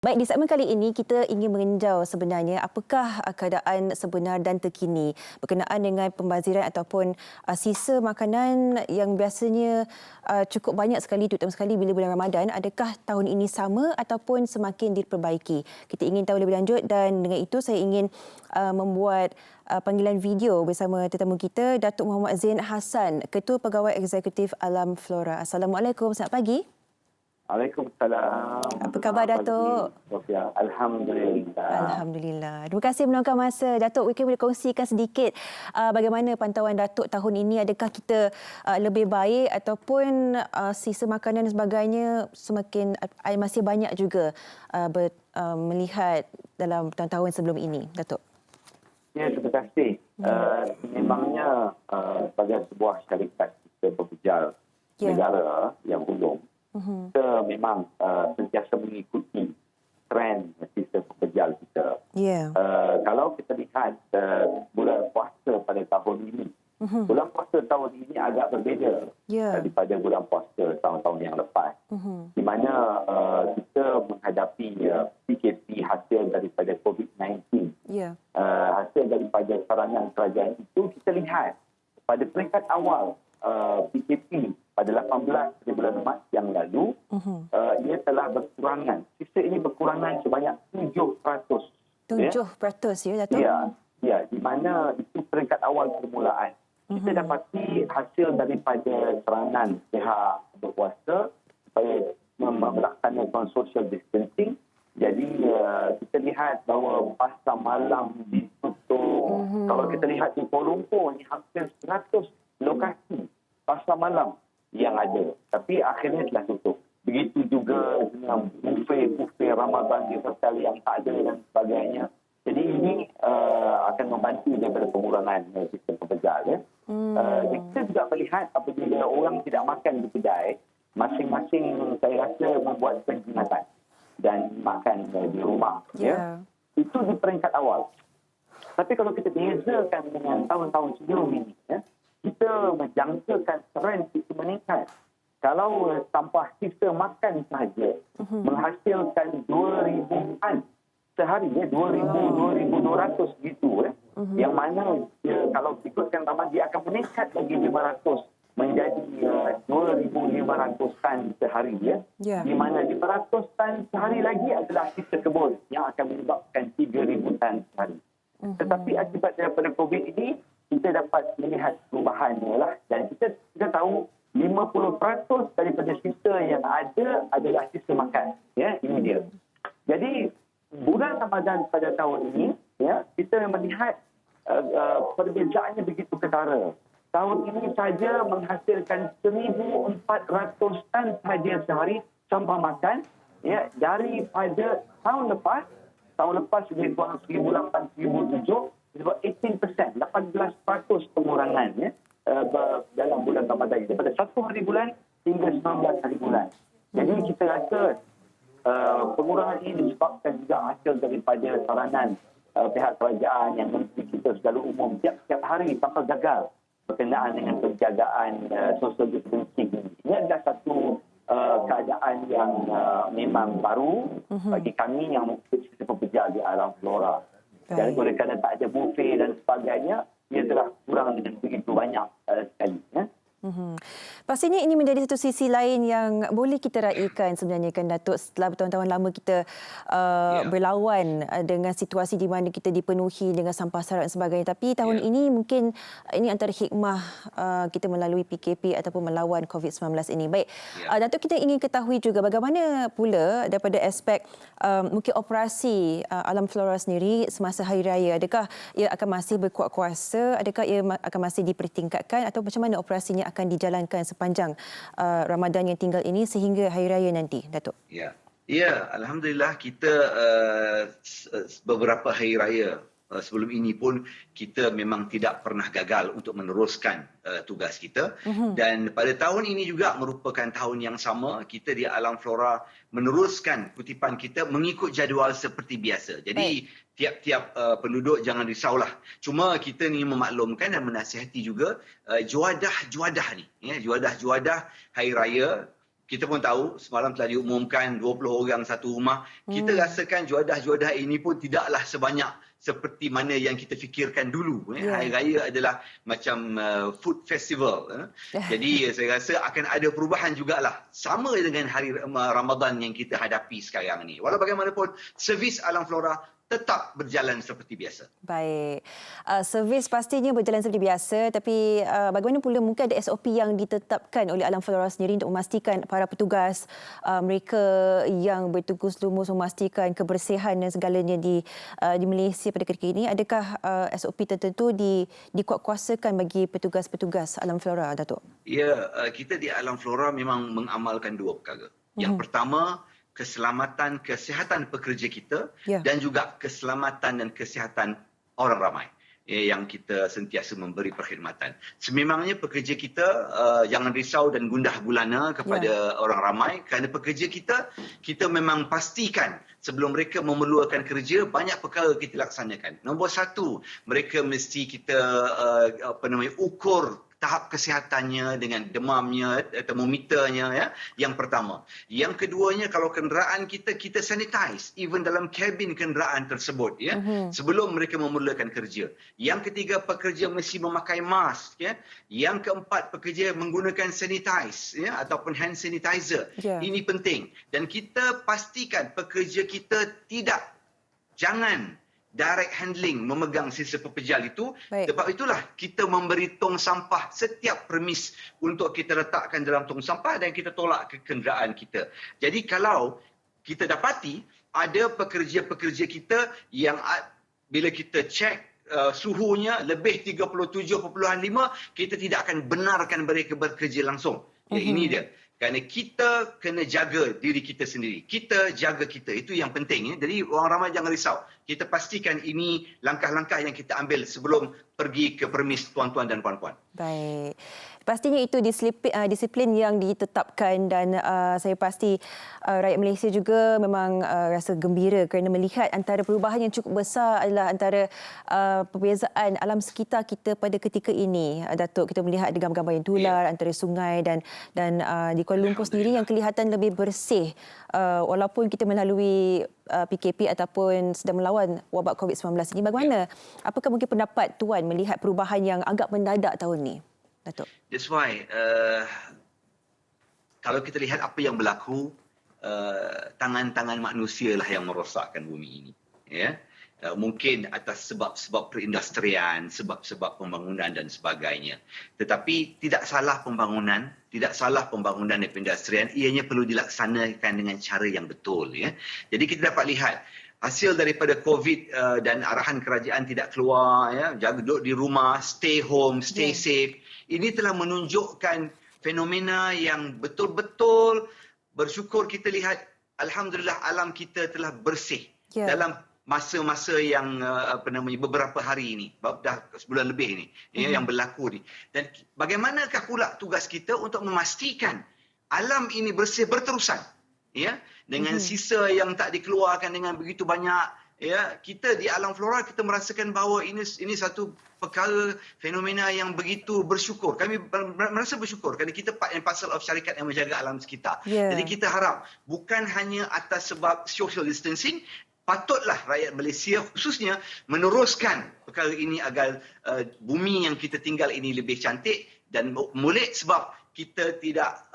Baik, di segmen kali ini kita ingin meninjau sebenarnya apakah keadaan sebenar dan terkini berkenaan dengan pembaziran ataupun sisa makanan yang biasanya cukup banyak sekali, terutama sekali bila bulan Ramadan. Adakah tahun ini sama ataupun semakin diperbaiki? Kita ingin tahu lebih lanjut dan dengan itu saya ingin membuat panggilan video bersama tetamu kita, Datuk Muhammad Zain Hassan, Ketua Pegawai Eksekutif Alam Flora. Assalamualaikum, selamat pagi. Waalaikumsalam. Apa khabar, Selamat Datuk? pagi, Sofia. Alhamdulillah. Alhamdulillah. Terima kasih meluangkan masa. Datuk, mungkin boleh kongsikan sedikit bagaimana pantauan Datuk tahun ini? Adakah kita lebih baik ataupun sisa makanan dan sebagainya semakin masih banyak juga melihat dalam tahun-tahun sebelum ini, Datuk? Ya, terima kasih. Memangnya sebagai sebuah syarikat kita pekerja negara yang ulung, kita memang sentiasa mengikuti trend sistem pekerja kita. Kalau kita lihat bulan puasa pada tahun ini, bulan puasa tahun ini agak berbeza daripada bulan puasa tahun-tahun yang lepas. Di mana kita menghadapi PKP hasil daripada COVID-19. Hasil daripada serangan kerajaan itu kita lihat pada peringkat awal PKP pada 18 di bulan Mac yang lalu, ia telah berkurangan. Sisa ini berkurangan sebanyak 7%. 7% ya, Datuk? Ya, di mana itu peringkat awal permulaan. Kita dapati hasil daripada serangan pihak berkuasa supaya melaksanakan social distancing. Jadi kita lihat bahawa pasar malam ditutup. Kalau kita lihat di Kuala Lumpur, ini hampir 100 lokasi pasar malam yang ada. Tapi akhirnya telah tutup. Begitu juga dengan buffet Ramadan di hotel yang tak ada dan sebagainya. Jadi ini akan membantu daripada pengurangan sistem pekerja. Kita juga melihat apabila orang tidak makan di kedai, masing-masing saya rasa membuat penjimatan dan makan di rumah. Itu di peringkat awal. Tapi kalau kita bezakan dengan tahun-tahun sebelum ini, kita menjangkakan trend itu meningkat. Kalau tanpa sistem makan sahaja menghasilkan 2,000-an sehari, 2,200 gitu. Yang mana kalau ikutkan tambah dia akan meningkat lagi 500 menjadi 2,500 tan sehari. Di mana 500 tan sehari lagi adalah sisa kebun yang akan menyebabkan 3,000 tan sehari. Tetapi akibat daripada COVID ini, kita dapat melihat perubahan dan kita tahu 50% daripada sisa yang ada adalah sisa makan. Ini dia. Jadi bulan Ramadan pada tahun ini, kita melihat perbezaannya begitu ketara. Tahun ini saja menghasilkan 1,400 tan sahaja sehari sampah makan, daripada tahun lepas lebih kurang 1,800, 1,700, sebab 18%, 18% pengurangan dalam bulan Ramadan daripada 1 hari bulan hingga 19 hari bulan. Jadi kita rasa pengurangan ini disebabkan juga hasil daripada saranan pihak kerajaan yang menteri kita secara umum tiap-tiap hari tanpa gagal berkenaan dengan penjagaan social distancing. Ini adalah satu keadaan yang memang baru bagi kami yang kita pekerja di alam flora. Dan oleh kerana tak ada buffet dan sebagainya, ia telah kurang dengan begitu banyak sekali. Pastinya ini menjadi satu sisi lain yang boleh kita raikan sebenarnya, kan, Datuk, setelah bertahun-tahun lama kita berlawan dengan situasi di mana kita dipenuhi dengan sampah sarat dan sebagainya. Tapi tahun ini mungkin ini antara hikmah kita melalui PKP ataupun melawan COVID-19 ini. Baik, Datuk, kita ingin ketahui juga bagaimana pula daripada aspek mungkin operasi Alam Flora sendiri semasa Hari Raya. Adakah ia akan masih berkuat kuasa? Adakah ia akan masih dipertingkatkan? Atau macam mana operasinya akan dijalankan sepanjang Ramadan yang tinggal ini sehingga Hari Raya nanti, Datuk? Ya, Alhamdulillah kita beberapa Hari Raya sebelum ini pun kita memang tidak pernah gagal untuk meneruskan tugas kita. Dan pada tahun ini juga merupakan tahun yang sama, kita di Alam Flora meneruskan kutipan kita mengikut jadual seperti biasa. Jadi tiap-tiap penduduk jangan risaulah. Cuma kita ni memaklumkan dan menasihati juga juadah-juadah ni, juadah-juadah Hari Raya kita pun tahu semalam telah diumumkan 20 orang satu rumah. Kita rasakan juadah-juadah ini pun tidaklah sebanyak seperti mana yang kita fikirkan dulu. Hari Raya adalah macam food festival. Jadi saya rasa akan ada perubahan jugalah. Sama dengan hari Ramadan yang kita hadapi sekarang ni. Walau bagaimanapun, servis Alam Flora tetap berjalan seperti biasa. Baik. Servis pastinya berjalan seperti biasa, tapi bagaimana pula mungkin ada SOP yang ditetapkan oleh Alam Flora sendiri untuk memastikan para petugas mereka yang bertugas lumus memastikan kebersihan dan segalanya di Malaysia pada ketika ini. Adakah SOP tertentu dikuatkuasakan bagi petugas-petugas Alam Flora, Datuk? Ya, kita di Alam Flora memang mengamalkan dua perkara. Yang pertama, keselamatan kesihatan pekerja kita dan juga keselamatan dan kesihatan orang ramai yang kita sentiasa memberi perkhidmatan. Sememangnya pekerja kita jangan risau dan gundah gulana kepada orang ramai, kerana pekerja kita memang pastikan sebelum mereka memerlukan kerja, banyak perkara kita laksanakan. Nombor satu, mereka mesti kita ukur tahap kesihatannya dengan demamnya, termometernya, ya. Yang pertama. Yang keduanya, kalau kenderaan kita sanitize even dalam kabin kenderaan tersebut, ya, sebelum mereka memerlukan kerja. Yang ketiga, pekerja mesti memakai mask, ya. Yang keempat, pekerja menggunakan sanitize, ya, ataupun hand sanitizer. Ini penting, dan kita pastikan pekerja kita jangan direct handling, memegang sisa pepejal itu. Sebab itulah kita memberi tong sampah setiap premis untuk kita letakkan dalam tong sampah dan kita tolak ke kenderaan kita. Jadi kalau kita dapati ada pekerja-pekerja kita yang bila kita cek suhunya lebih 37.5, kita tidak akan benarkan mereka bekerja langsung. Ini dia. Kerana kita kena jaga diri kita sendiri. Kita jaga kita. Itu yang penting. Jadi orang ramai jangan risau. Kita pastikan ini langkah-langkah yang kita ambil sebelum pergi ke premis tuan-tuan dan puan-puan. Baik. Pastinya itu disiplin yang ditetapkan, dan saya pasti rakyat Malaysia juga memang rasa gembira kerana melihat antara perubahan yang cukup besar adalah antara perbezaan alam sekitar kita pada ketika ini. Datuk, kita melihat ada gambar-gambar yang tular antara sungai dan di Kuala Lumpur sendiri yang kelihatan lebih bersih walaupun kita melalui PKP ataupun sedang melawan wabak COVID-19 ini. Bagaimana? Apakah mungkin pendapat Tuan melihat perubahan yang agak mendadak tahun ini, Datuk? That's why kalau kita lihat apa yang berlaku, tangan-tangan manusia lah yang merosakkan bumi ini. Ya, mungkin atas sebab-sebab perindustrian, sebab-sebab pembangunan dan sebagainya. Tetapi tidak salah pembangunan dan perindustrian, ianya perlu dilaksanakan dengan cara yang betul. Ya, jadi kita dapat lihat hasil daripada COVID dan arahan kerajaan tidak keluar, ya, jaga duduk di rumah, stay home, stay safe. Ini telah menunjukkan fenomena yang betul-betul bersyukur kita lihat. Alhamdulillah, alam kita telah bersih dalam masa-masa yang beberapa hari ini, dah sebulan lebih ini, yang berlaku ni. Dan bagaimanakah pula tugas kita untuk memastikan alam ini bersih berterusan, ya, dengan sisa yang tak dikeluarkan dengan begitu banyak. Ya, kita di Alam Flora kita merasakan bahawa ini satu perkara fenomena yang begitu bersyukur. Kami merasa bersyukur kerana kita part and parcel of syarikat yang menjaga alam sekitar. Jadi kita harap bukan hanya atas sebab social distancing, patutlah rakyat Malaysia khususnya meneruskan perkara ini agar bumi yang kita tinggal ini lebih cantik dan molek, sebab kita tidak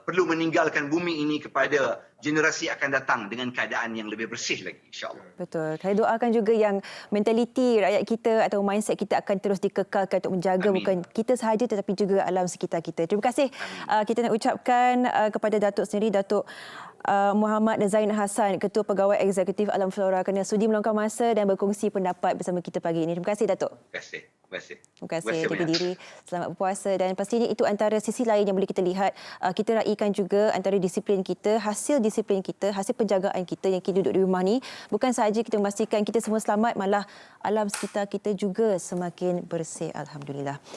perlu meninggalkan bumi ini kepada generasi akan datang dengan keadaan yang lebih bersih lagi, insya-Allah. Betul. Saya doakan juga yang mentaliti rakyat kita atau mindset kita akan terus dikekalkan untuk menjaga bukan kita sahaja tetapi juga alam sekitar kita. Terima kasih kita nak ucapkan kepada Datuk sendiri, Datuk Muhammad Zain Hassan, Ketua Pegawai Eksekutif Alam Flora, kerana sudi meluangkan masa dan berkongsi pendapat bersama kita pagi ini. Terima kasih, Datuk. Terima kasih. Terima kasih. Jaga diri. Selamat berpuasa. Dan pastinya itu antara sisi lain yang boleh kita lihat. Kita raikan juga antara disiplin kita, hasil disiplin kita, hasil penjagaan kita yang kita duduk di rumah ni. Bukan sahaja kita memastikan kita semua selamat, malah alam sekitar kita juga semakin bersih. Alhamdulillah.